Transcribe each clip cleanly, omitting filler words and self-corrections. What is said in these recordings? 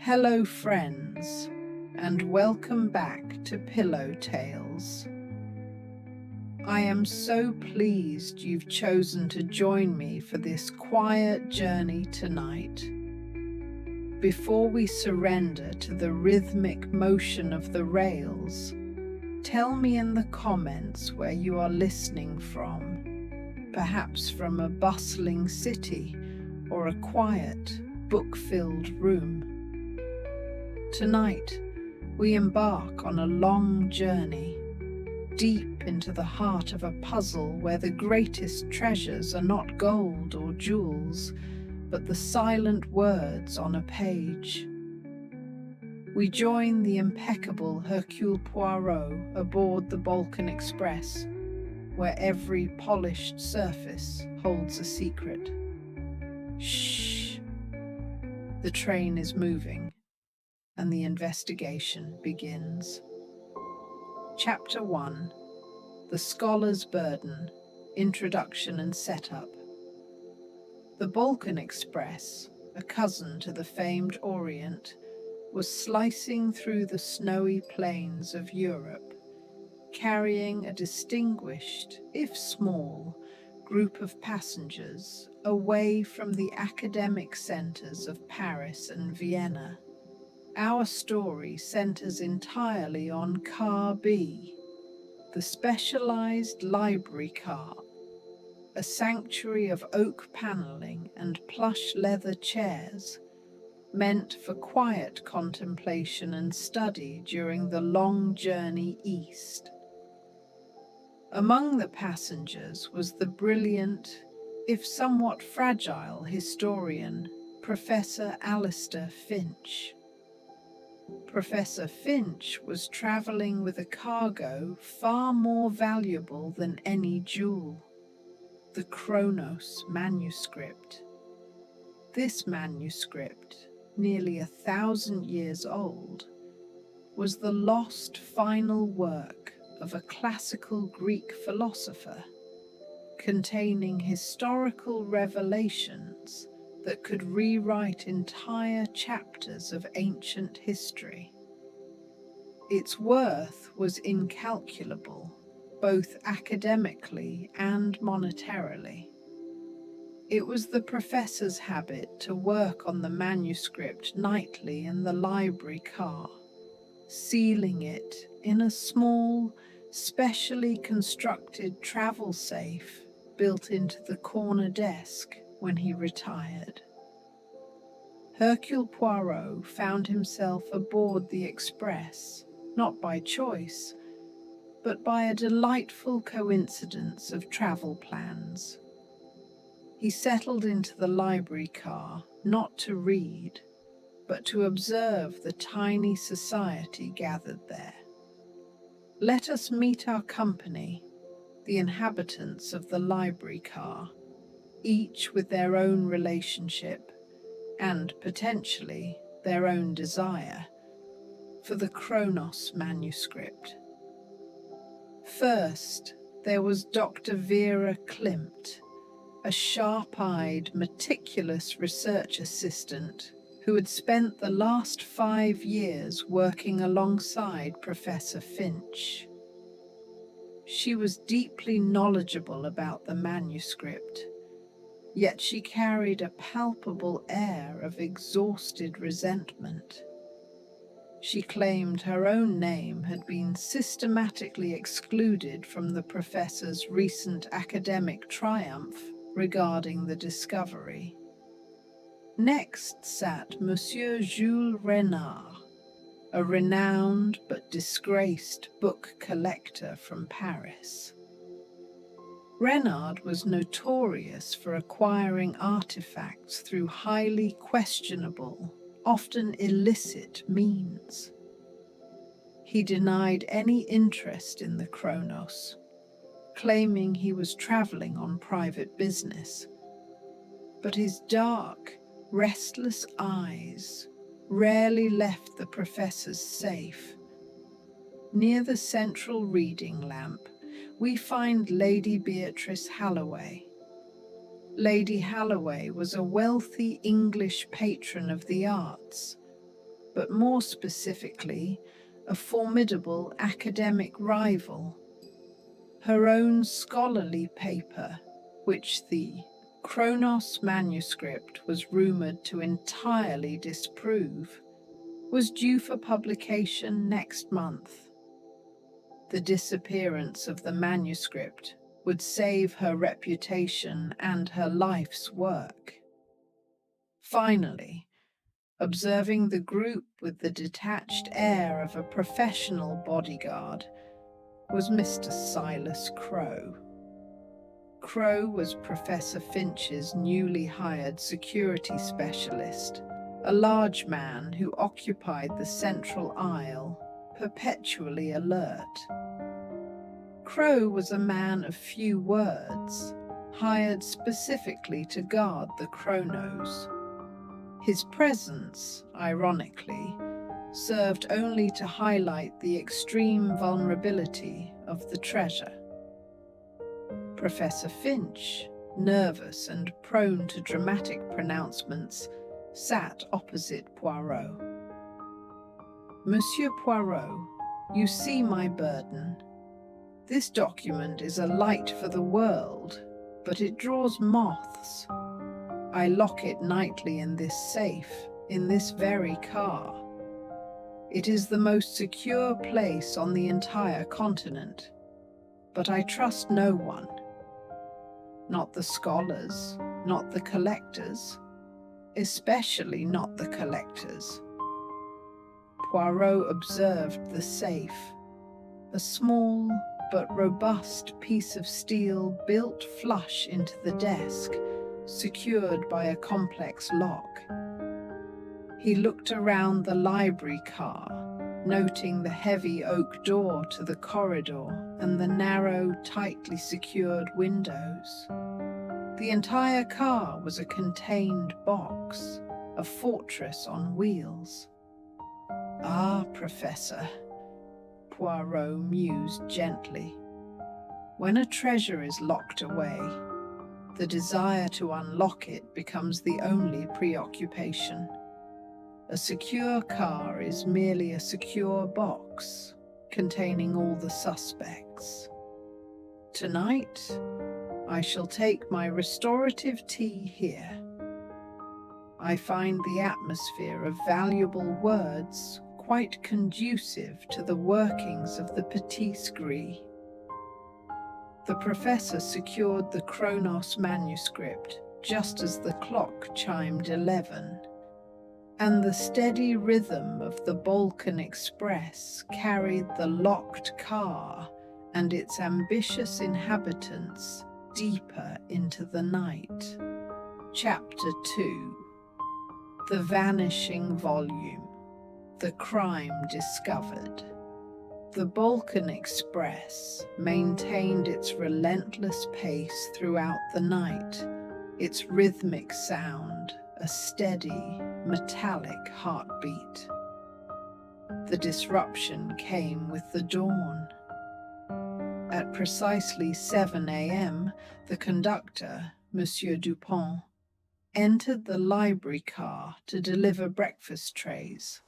Hello, friends, and welcome back to Pillow Tales. I am so pleased you've chosen to join me for this quiet journey tonight. Before we surrender to the rhythmic motion of the rails, tell me in the comments where you are listening from, perhaps from a bustling city or a quiet, book-filled room. Tonight, we embark on a long journey, deep into the heart of a puzzle where the greatest treasures are not gold or jewels, but the silent words on a page. We join the impeccable Hercule Poirot aboard the Balkan Express, where every polished surface holds a secret. Shh! The train is moving, and the investigation begins. Chapter 1: The Scholar's Burden, Introduction and Setup. The Balkan Express, a cousin to the famed Orient, was slicing through the snowy plains of Europe, carrying a distinguished, if small, group of passengers away from the academic centers of Paris and Vienna. Our story centers entirely on Car B, the specialized library car, a sanctuary of oak paneling and plush leather chairs, meant for quiet contemplation and study during the long journey east. Among the passengers was the brilliant, if somewhat fragile historian, Professor Alistair Finch. Professor Finch was traveling with a cargo far more valuable than any jewel: the Kronos manuscript. This manuscript, nearly 1,000 years old, was the lost final work of a classical Greek philosopher, containing historical revelations that could rewrite entire chapters of ancient history. Its worth was incalculable, both academically and monetarily. It was the professor's habit to work on the manuscript nightly in the library car, sealing it in a small, specially constructed travel safe built into the corner desk when he retired. Hercule Poirot found himself aboard the Express, not by choice, but by a delightful coincidence of travel plans. He settled into the library car not to read, but to observe the tiny society gathered there. Let us meet our company, the inhabitants of the library car, each with their own relationship and, potentially, their own desire for the Kronos manuscript. First, there was Dr. Vera Klimt, a sharp-eyed, meticulous research assistant who had spent the last 5 years working alongside Professor Finch. She was deeply knowledgeable about the manuscript, yet she carried a palpable air of exhausted resentment. She claimed her own name had been systematically excluded from the professor's recent academic triumph regarding the discovery. Next sat Monsieur Jules Renard, a renowned but disgraced book collector from Paris. Renard was notorious for acquiring artifacts through highly questionable, often illicit means. He denied any interest in the Kronos, claiming he was traveling on private business. But his dark, restless eyes rarely left the professor's safe. Near the central reading lamp, we find Lady Beatrice Halloway. Lady Halloway was a wealthy English patron of the arts, but more specifically, a formidable academic rival. Her own scholarly paper, which the Kronos manuscript was rumored to entirely disprove, was due for publication next month. The disappearance of the manuscript would save her reputation and her life's work. Finally, observing the group with the detached air of a professional bodyguard, was Mr. Silas Crowe. Crowe was Professor Finch's newly hired security specialist, a large man who occupied the central aisle, perpetually alert. Crowe was a man of few words, hired specifically to guard the Kronos. His presence, ironically, served only to highlight the extreme vulnerability of the treasure. Professor Finch, nervous and prone to dramatic pronouncements, sat opposite Poirot. "Monsieur Poirot, you see my burden. This document is a light for the world, but it draws moths. I lock it nightly in this safe, in this very car. It is the most secure place on the entire continent, but I trust no one. Not the scholars, not the collectors, especially not the collectors." Poirot observed the safe, a small but robust piece of steel built flush into the desk, secured by a complex lock. He looked around the library car, noting the heavy oak door to the corridor and the narrow, tightly secured windows. The entire car was a contained box, a fortress on wheels. "Ah, Professor," Poirot mused gently. "When a treasure is locked away, the desire to unlock it becomes the only preoccupation. A secure car is merely a secure box containing all the suspects. Tonight, I shall take my restorative tea here. I find the atmosphere of valuable words quite conducive to the workings of the petit gris." The professor secured the Kronos manuscript just as the clock chimed 11, and the steady rhythm of the Balkan Express carried the locked car and its ambitious inhabitants deeper into the night. Chapter 2. The Vanishing Volume. The Crime Discovered. The Balkan Express maintained its relentless pace throughout the night, its rhythmic sound a steady, metallic heartbeat. The disruption came with the dawn. At precisely 7 a.m., the conductor, Monsieur Dupont, entered the library car to deliver breakfast trays.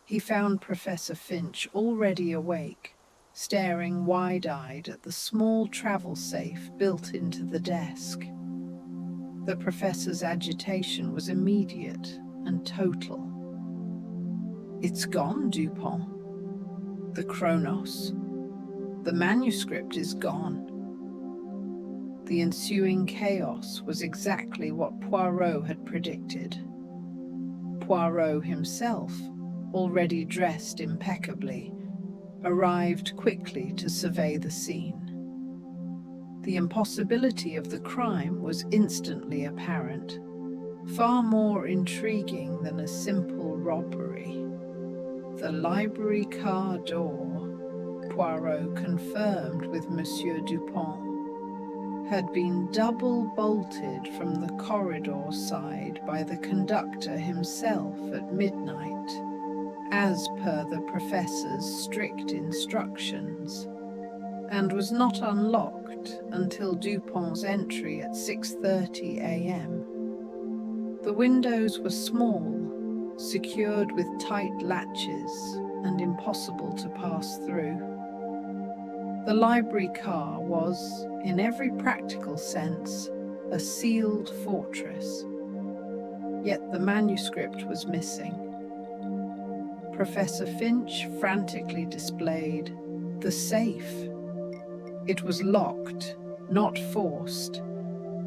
He found Professor Finch already awake, staring wide-eyed at the small travel safe built into the desk. The professor's agitation was immediate and total. "It's gone, Dupont. The Kronos. The manuscript is gone." The ensuing chaos was exactly what Poirot had predicted. Poirot himself, already dressed impeccably, arrived quickly to survey the scene. The impossibility of the crime was instantly apparent, far more intriguing than a simple robbery. The library car door, Poirot confirmed with Monsieur Dupont, had been double-bolted from the corridor side by the conductor himself at midnight, as per the professor's strict instructions, and was not unlocked until Dupont's entry at 6:30 a.m. The windows were small, secured with tight latches and impossible to pass through. The library car was, in every practical sense, a sealed fortress. Yet the manuscript was missing. Professor Finch frantically displayed the safe. It was locked, not forced,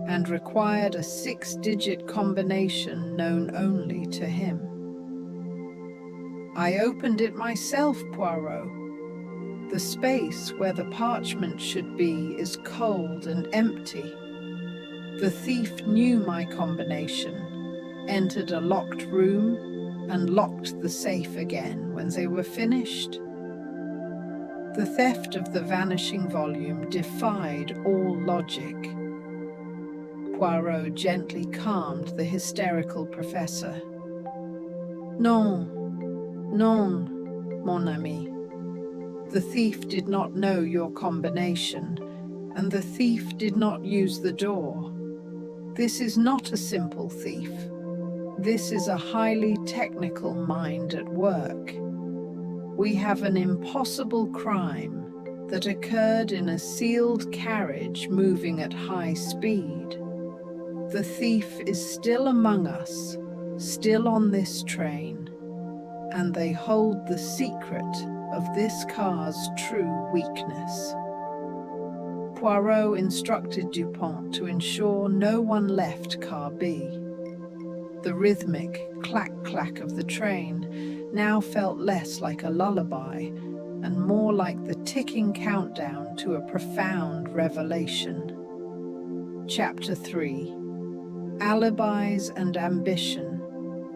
and required a 6-digit combination known only to him. I opened it myself, Poirot. The space where the parchment should be is cold and empty. The thief knew my combination, entered a locked room, and locked the safe again when they were finished. The theft of the vanishing volume defied all logic. Poirot gently calmed the hysterical professor. Non, non, mon ami. The thief did not know your combination, and the thief did not use the door. This is not a simple thief. This is a highly technical mind at work. We have an impossible crime that occurred in a sealed carriage moving at high speed. The thief is still among us, still on this train, and they hold the secret of this car's true weakness. Poirot instructed Dupont to ensure no one left Car B. The rhythmic clack-clack of the train now felt less like a lullaby and more like the ticking countdown to a profound revelation. Chapter 3. Alibis and Ambition.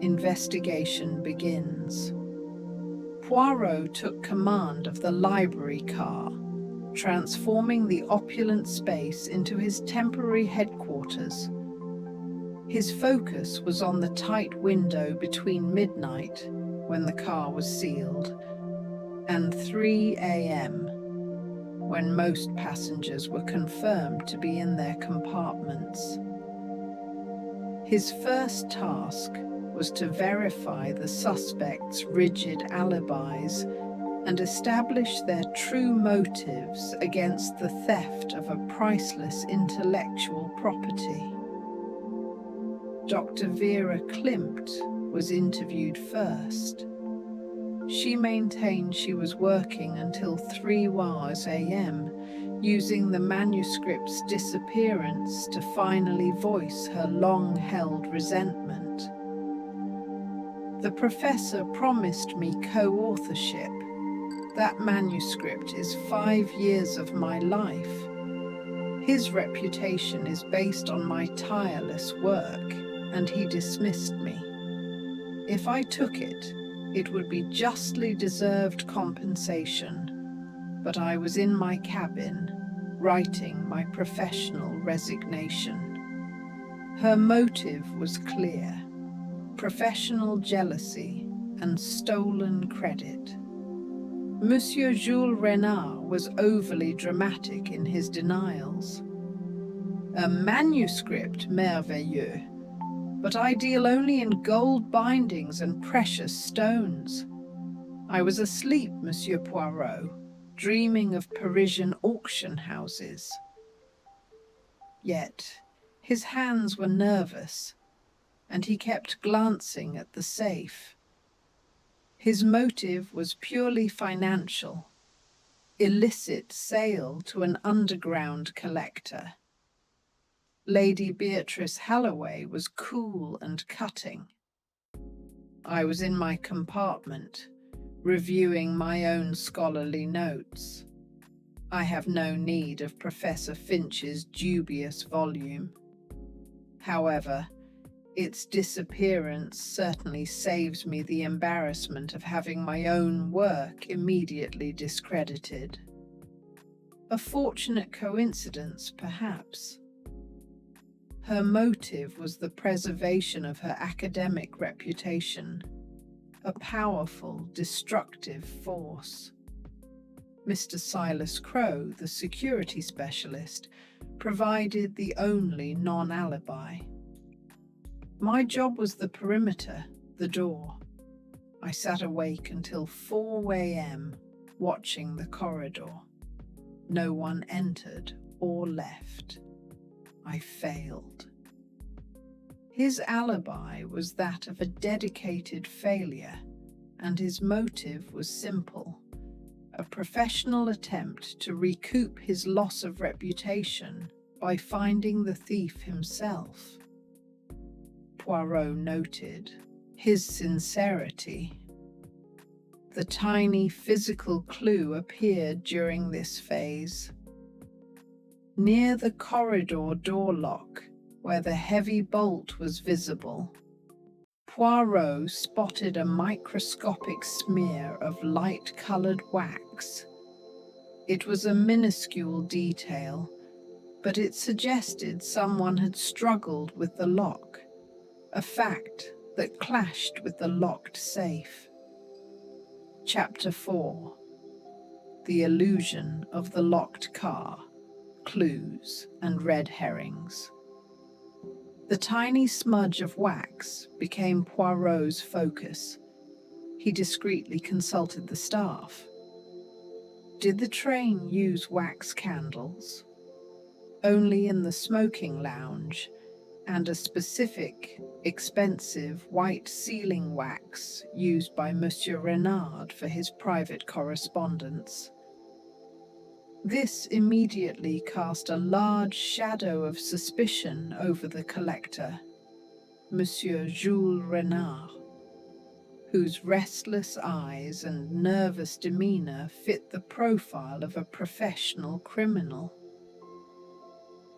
Investigation begins. Poirot took command of the library car, transforming the opulent space into his temporary headquarters. His focus was on the tight window between midnight, when the car was sealed, and 3 a.m., when most passengers were confirmed to be in their compartments. His first task was to verify the suspects' rigid alibis and establish their true motives against the theft of a priceless intellectual property. Dr. Vera Klimt was interviewed first. She maintained she was working until 3 a.m., using the manuscript's disappearance to finally voice her long-held resentment. The professor promised me co-authorship. That manuscript is 5 years of my life. His reputation is based on my tireless work, and he dismissed me. If I took it, it would be justly deserved compensation, but I was in my cabin, writing my professional resignation. Her motive was clear: professional jealousy and stolen credit. Monsieur Jules Renard was overly dramatic in his denials. A manuscript merveilleux, but I deal only in gold bindings and precious stones. I was asleep, Monsieur Poirot, dreaming of Parisian auction houses. Yet his hands were nervous, and he kept glancing at the safe. His motive was purely financial: illicit sale to an underground collector. Lady Beatrice Halloway was cool and cutting. I was in my compartment, reviewing my own scholarly notes. I have no need of Professor Finch's dubious volume. However, its disappearance certainly saves me the embarrassment of having my own work immediately discredited. A fortunate coincidence, perhaps. Her motive was the preservation of her academic reputation, a powerful, destructive force. Mr. Silas Crowe, the security specialist, provided the only non-alibi. My job was the perimeter, the door. I sat awake until 4 a.m., watching the corridor. No one entered or left. I failed. His alibi was that of a dedicated failure, and his motive was simple: a professional attempt to recoup his loss of reputation by finding the thief himself. Poirot noted his sincerity. The tiny physical clue appeared during this phase. Near the corridor door lock, where the heavy bolt was visible, Poirot spotted a microscopic smear of light-colored wax. It was a minuscule detail, but it suggested someone had struggled with the lock, a fact that clashed with the locked safe. Chapter 4: The Illusion of the Locked Car, Clues and Red Herrings. The tiny smudge of wax became Poirot's focus. He discreetly consulted the staff. Did the train use wax candles? Only in the smoking lounge, and a specific, expensive white sealing wax used by Monsieur Renard for his private correspondence. This immediately cast a large shadow of suspicion over the collector, Monsieur Jules Renard, whose restless eyes and nervous demeanor fit the profile of a professional criminal.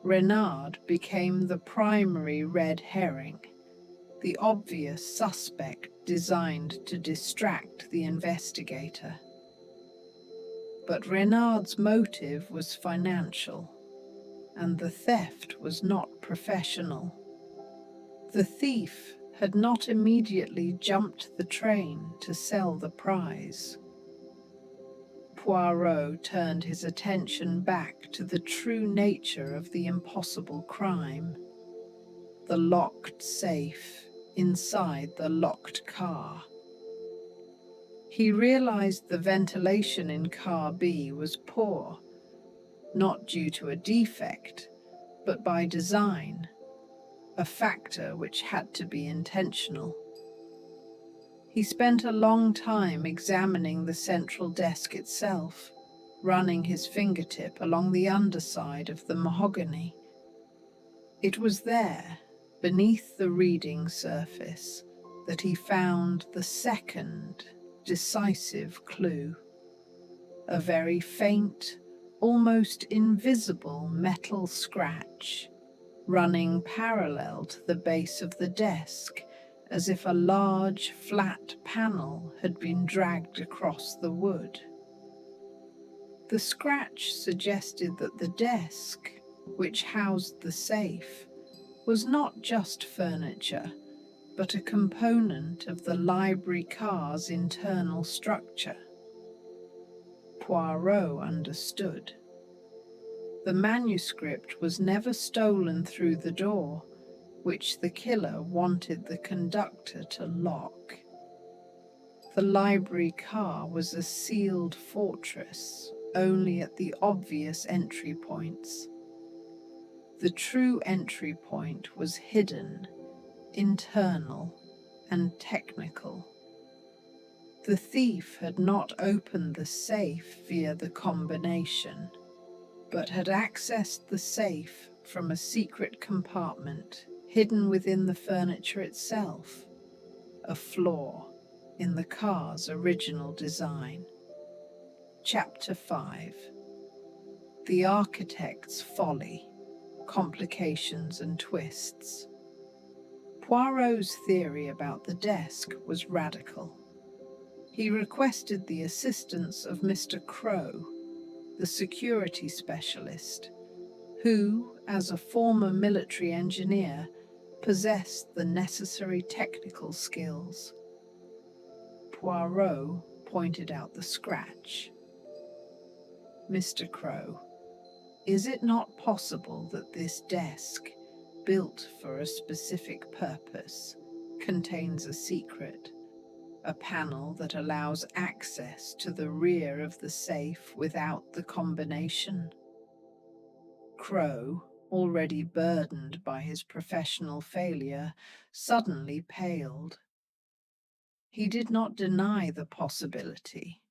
Renard became the primary red herring, the obvious suspect designed to distract the investigator. But Renard's motive was financial, and the theft was not professional. The thief had not immediately jumped the train to sell the prize. Poirot turned his attention back to the true nature of the impossible crime: the locked safe inside the locked car. He realized the ventilation in Car B was poor, not due to a defect, but by design, a factor which had to be intentional. He spent a long time examining the central desk itself, running his fingertip along the underside of the mahogany. It was there, beneath the reading surface, that he found the second, decisive clue: a very faint, almost invisible metal scratch, running parallel to the base of the desk, as if a large, flat panel had been dragged across the wood. The scratch suggested that the desk, which housed the safe, was not just furniture, but a component of the library car's internal structure. Poirot understood. The manuscript was never stolen through the door, which the killer wanted the conductor to lock. The library car was a sealed fortress, only at the obvious entry points. The true entry point was hidden, internal, and technical. The thief had not opened the safe via the combination, but had accessed the safe from a secret compartment hidden within the furniture itself, a flaw in the car's original design. Chapter 5: The Architect's Folly, Complications and Twists. Poirot's theory about the desk was radical. He requested the assistance of Mr. Crow, the security specialist, who, as a former military engineer, possessed the necessary technical skills. Poirot pointed out the scratch. Mr. Crow, is it not possible that this desk, built for a specific purpose, contains a secret? a panel that allows access to the rear of the safe without the combination. Crow, already burdened by his professional failure, suddenly paled. He did not deny the possibility.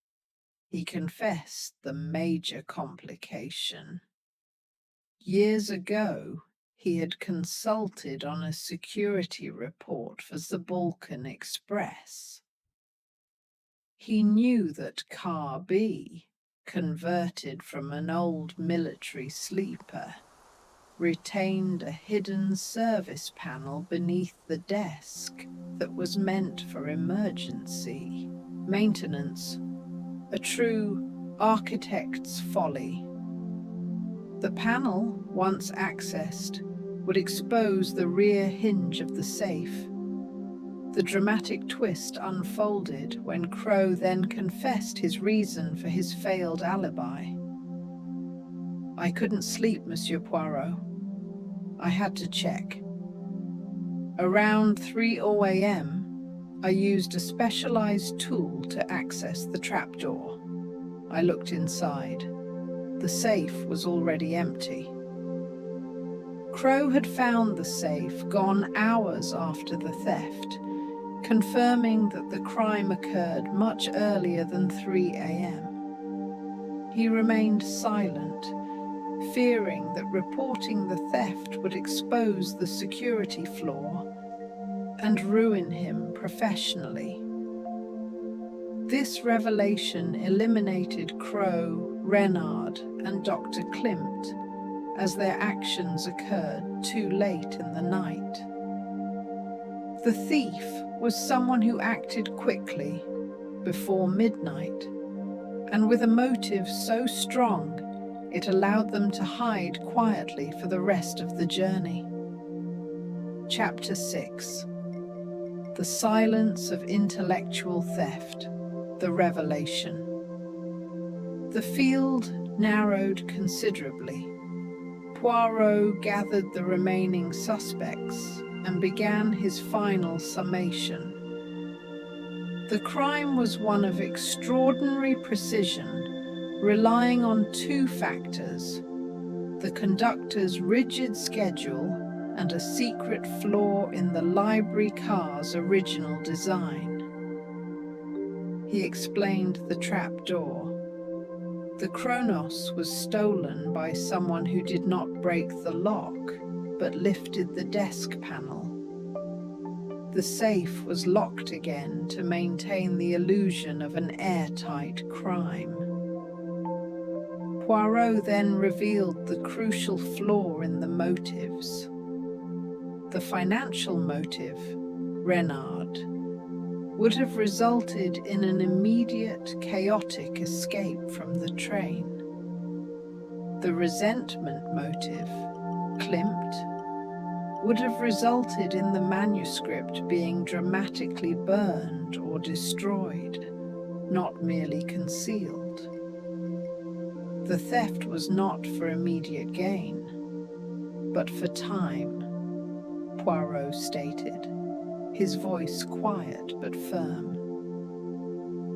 He confessed the major complication. Years ago, he had consulted on a security report for the Balkan Express. He knew that Car B, converted from an old military sleeper, retained a hidden service panel beneath the desk that was meant for emergency maintenance, a true architect's folly. The panel, once accessed, would expose the rear hinge of the safe. The dramatic twist unfolded when Crow then confessed his reason for his failed alibi. "I couldn't sleep, Monsieur Poirot. I had to check. Around 3:00 a.m., I used a specialized tool to access the trapdoor. I looked inside. The safe was already empty." Crow had found the safe gone hours after the theft, confirming that the crime occurred much earlier than 3 a.m. He remained silent, fearing that reporting the theft would expose the security flaw and ruin him professionally. This revelation eliminated Crow, Renard, and Dr. Klimt, as their actions occurred too late in the night. The thief was someone who acted quickly, before midnight, and with a motive so strong it allowed them to hide quietly for the rest of the journey. Chapter 6. The Silence of Intellectual Theft, the Revelation. The field narrowed considerably. Poirot gathered the remaining suspects and began his final summation. The crime was one of extraordinary precision, relying on two factors: the conductor's rigid schedule and a secret flaw in the library car's original design. He explained the trapdoor. The Chronos was stolen by someone who did not break the lock, but lifted the desk panel. The safe was locked again to maintain the illusion of an airtight crime. Poirot then revealed the crucial flaw in the motives. The financial motive, Renard, would have resulted in an immediate, chaotic escape from the train. The resentment motive, Klimt, would have resulted in the manuscript being dramatically burned or destroyed, not merely concealed. The theft was not for immediate gain, but for time, Poirot stated, his voice quiet but firm.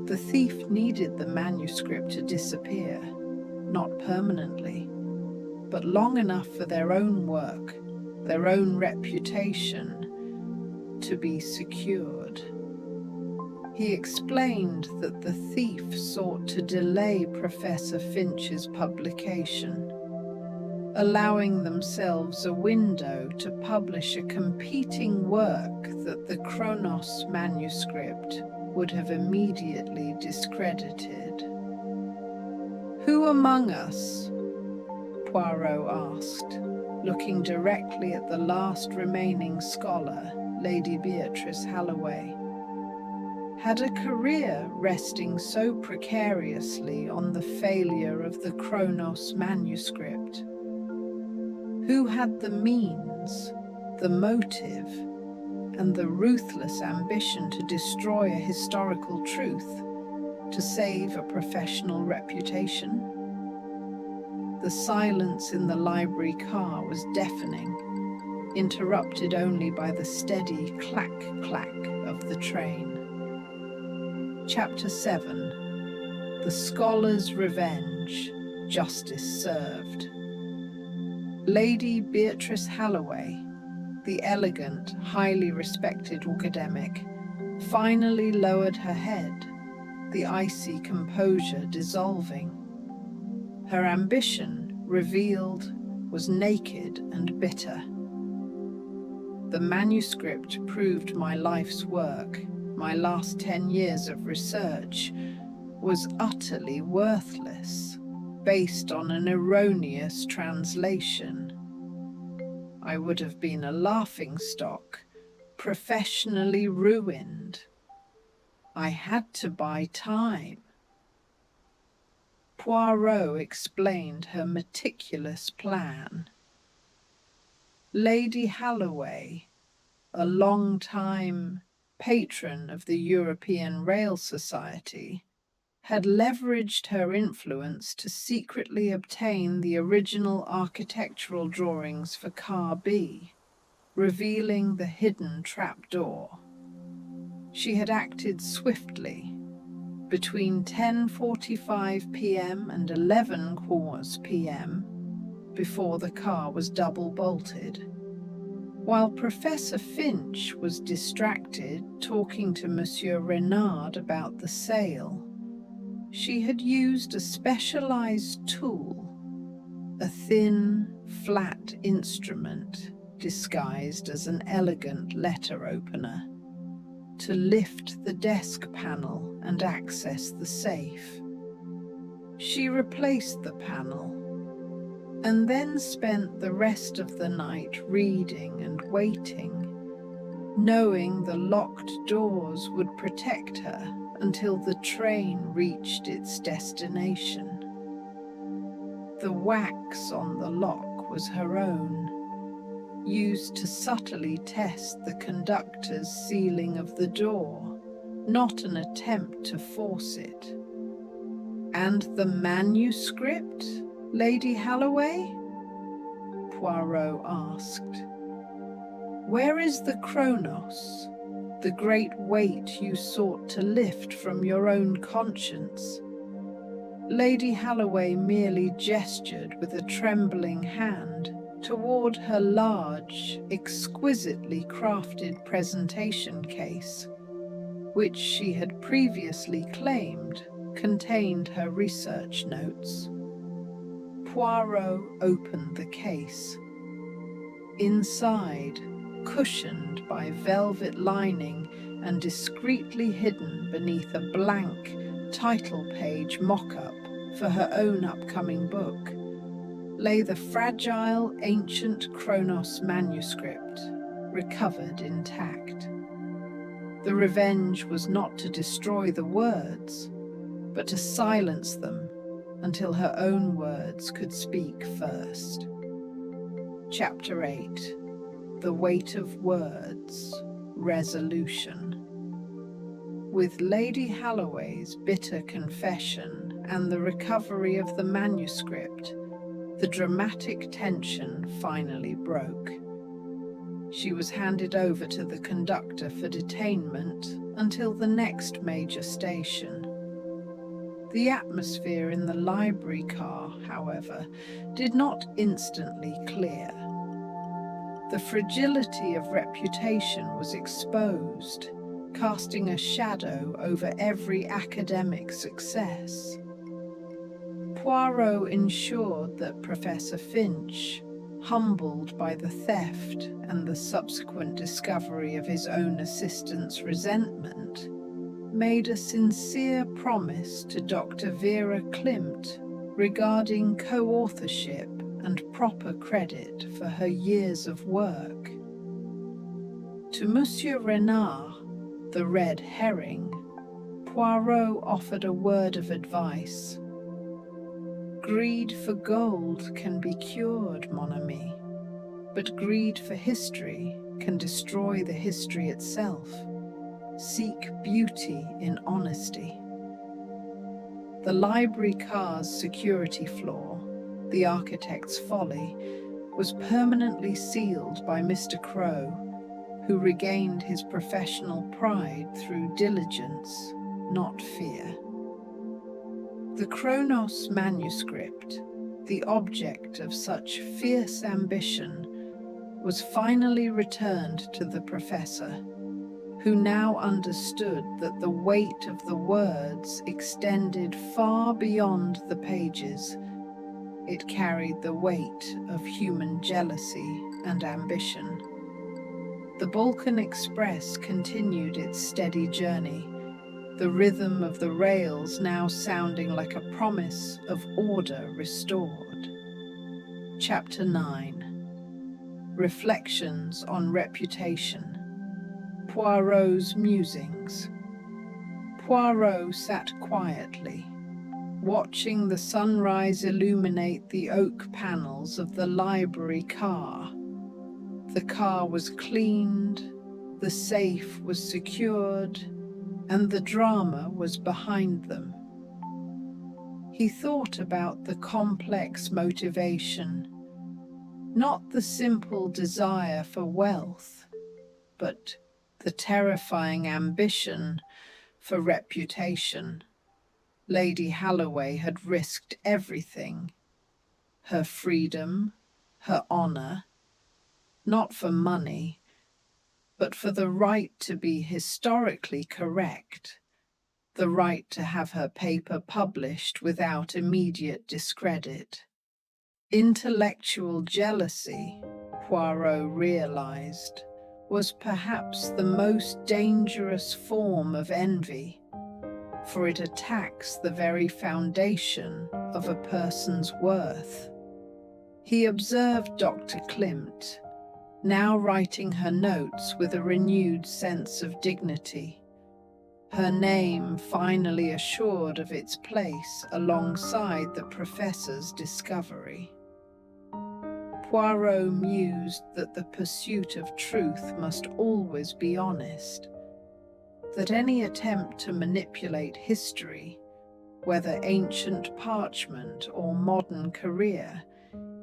The thief needed the manuscript to disappear, not permanently, but long enough for their own work, their own reputation, to be secured. He explained that the thief sought to delay Professor Finch's publication, allowing themselves a window to publish a competing work that the Chronos manuscript would have immediately discredited. "Who among us," Poirot asked, looking directly at the last remaining scholar, Lady Beatrice Halloway, "had a career resting so precariously on the failure of the Chronos manuscript? Who had the means, the motive, and the ruthless ambition to destroy a historical truth, to save a professional reputation?" The silence in the library car was deafening, interrupted only by the steady clack-clack of the train. Chapter 7. The Scholar's Revenge. Justice Served. Lady Beatrice Halloway, the elegant, highly respected academic, finally lowered her head, the icy composure dissolving. Her ambition, revealed, was naked and bitter. The manuscript proved my life's work, my last 10 years of research, was utterly worthless, based on an erroneous translation. I would have been a laughingstock, professionally ruined. I had to buy time. Poirot explained her meticulous plan. Lady Halloway, a long-time patron of the European Rail Society, had leveraged her influence to secretly obtain the original architectural drawings for Car B, revealing the hidden trapdoor. She had acted swiftly. Between 10:45 p.m. and 11:15 p.m., before the car was double-bolted. While Professor Finch was distracted talking to Monsieur Renard about the sale, she had used a specialized tool, a thin, flat instrument disguised as an elegant letter opener, to lift the desk panel and access the safe. She replaced the panel and then spent the rest of the night reading and waiting, knowing the locked doors would protect her until the train reached its destination. The wax on the lock was her own, used to subtly test the conductor's sealing of the door, not an attempt to force it. And the manuscript, Lady Halloway? Poirot asked. Where is the Chronos, the great weight you sought to lift from your own conscience? Lady Halloway merely gestured with a trembling hand toward her large, exquisitely crafted presentation case, which she had previously claimed contained her research notes. Poirot opened the case. Inside, cushioned by velvet lining and discreetly hidden beneath a blank title page mock-up for her own upcoming book, lay the fragile ancient Chronos manuscript, recovered intact. The revenge was not to destroy the words, but to silence them until her own words could speak first. Chapter 8. The Weight of Words. Resolution. With Lady Halloway's bitter confession and the recovery of the manuscript, the dramatic tension finally broke. She was handed over to the conductor for detainment until the next major station. The atmosphere in the library car, however, did not instantly clear. The fragility of reputation was exposed, casting a shadow over every academic success. Poirot ensured that Professor Finch, humbled by the theft and the subsequent discovery of his own assistant's resentment, made a sincere promise to Dr. Vera Klimt regarding co-authorship and proper credit for her years of work. To Monsieur Renard, the red herring, Poirot offered a word of advice. Greed for gold can be cured, mon ami, but greed for history can destroy the history itself. Seek beauty in honesty. The library car's security flaw, the architect's folly, was permanently sealed by Mr. Crow, who regained his professional pride through diligence. not fear. The Kronos manuscript, the object of such fierce ambition, was finally returned to the professor, who now understood that the weight of the words extended far beyond the pages. It carried the weight of human jealousy and ambition. The Balkan Express continued its steady journey, the rhythm of the rails now sounding like a promise of order restored. Chapter 9. Reflections on Reputation. Poirot's Musings. Poirot sat quietly, watching the sunrise illuminate the oak panels of the library car. The car was cleaned, the safe was secured, and the drama was behind them. He thought about the complex motivation, not the simple desire for wealth, but the terrifying ambition for reputation. Lady Halloway had risked everything, her freedom, her honor, not for money, but for the right to be historically correct, the right to have her paper published without immediate discredit. Intellectual jealousy, Poirot realized, was perhaps the most dangerous form of envy, for it attacks the very foundation of a person's worth. He observed Dr. Klimt, now writing her notes with a renewed sense of dignity, her name finally assured of its place alongside the professor's discovery. Poirot mused that the pursuit of truth must always be honest, that any attempt to manipulate history, whether ancient parchment or modern career,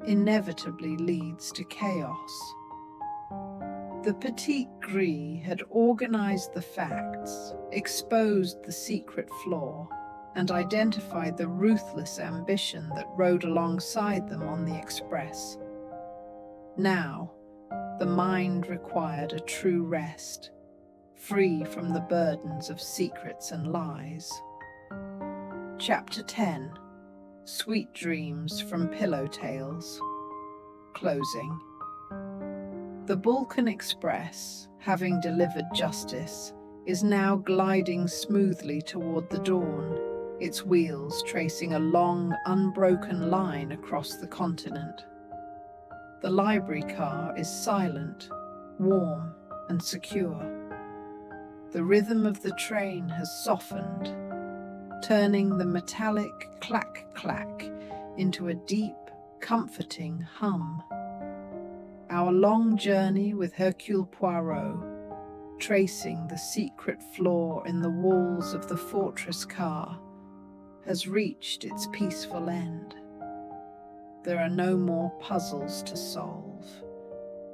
inevitably leads to chaos. The Petit Gris had organized the facts, exposed the secret flaw, and identified the ruthless ambition that rode alongside them on the Express. Now, the mind required a true rest, free from the burdens of secrets and lies. Chapter 10. Sweet Dreams from Pillow Tales. Closing. The Balkan Express, having delivered justice, is now gliding smoothly toward the dawn, its wheels tracing a long, unbroken line across the continent. The library car is silent, warm, and secure. The rhythm of the train has softened, turning the metallic clack-clack into a deep, comforting hum. Our long journey with Hercule Poirot, tracing the secret flaw in the walls of the fortress car, has reached its peaceful end. There are no more puzzles to solve,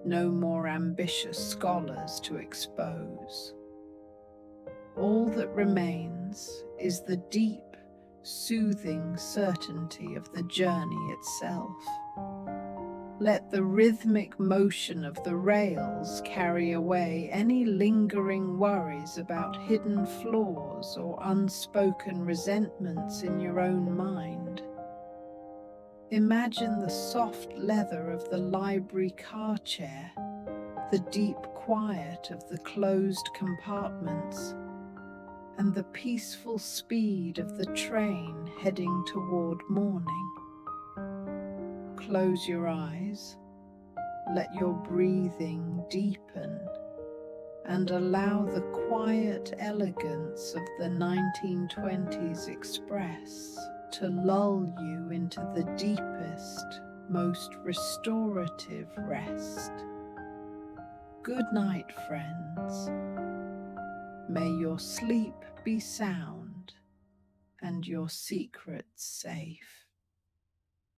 no more ambitious scholars to expose. All that remains is the deep, soothing certainty of the journey itself. Let the rhythmic motion of the rails carry away any lingering worries about hidden flaws or unspoken resentments in your own mind. Imagine the soft leather of the library car chair, the deep quiet of the closed compartments, and the peaceful speed of the train heading toward morning. Close your eyes, let your breathing deepen, and allow the quiet elegance of the 1920s Express to lull you into the deepest, most restorative rest. Good night, friends. May your sleep be sound and your secrets safe.